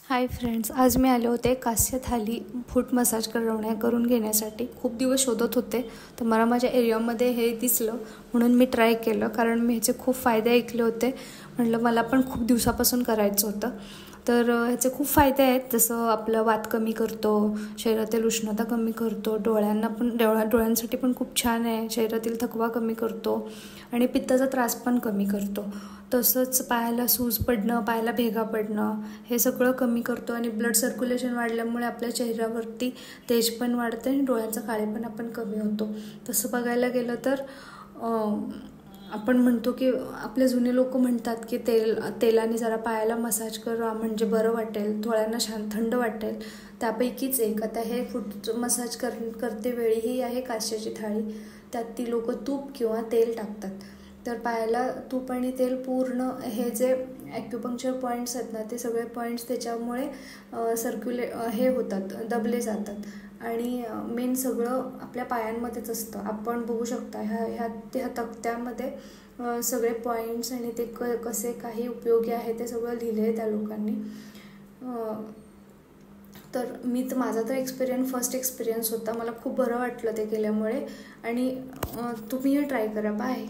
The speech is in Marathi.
हाय फ्रेंड्स, आज मी आले होते कास्य थाली फूट मसाज करून घेण्यासाठी. खूप दिवस शोधत होते तर मला माझ्या एरियामध्ये हे दिसलं म्हणून मी ट्राय केलं. कारण मी ह्याचे खूप फायदे ऐकले होते. म्हटलं मला पण खूप दिवसापासून करायचं होतं. तर ह्याचे खूप फायदे आहेत. जसं आपलं वात कमी करतो, शरीरातील उष्णता कमी करतो, डोळ्यांसाठी पण खूप छान आहे, शरीरातील थकवा कमी करतो आणि पित्ताचा त्रास पण कमी करतो. तसंच पायाला सूज पडणं, पायाला भेगा पडणं हे सगळं कमी करतो आणि ब्लड सर्क्युलेशन वाढल्यामुळे आपल्या चेहऱ्यावरती तेज पण वाढते आणि डोळ्यांचा काळेपणा पण कमी होतो. तसं बघायला गेलं तर आपण म्हणतो की आपले जुने लोक म्हणतात की तेलाने जरा पायाला मसाज करा म्हणजे बरं वाटेल, डोळ्यांना थंड वाटेल. त्यापैकीच एक आता हे फूट मसाज करते वेळी ही आहे कास्याची थाळी. त्यात ती लोक तूप किंवा तेल टाकतात. तर पायाला तूप आणि तेल पूर्ण हे जे ॲक्युपंक्चर पॉईंट्स आहेत ना, ते सगळे पॉईंट्स त्याच्यामुळे हे होतात, दबले जातात आणि मेन सगळं आपल्या पायांमध्येच असतं. आपण बघू शकता ह्या तक्त्यामध्ये सगळे पॉईंट्स आणि ते कसे काही उपयोगी आहे ते सगळं लिहिलं आहे त्या लोकांनी. तर माझा तर फर्स्ट एक्सपिरियन्स होता. मला खूप बरं वाटलं ते केल्यामुळे आणि तुम्हीही ट्राय करा. बाय.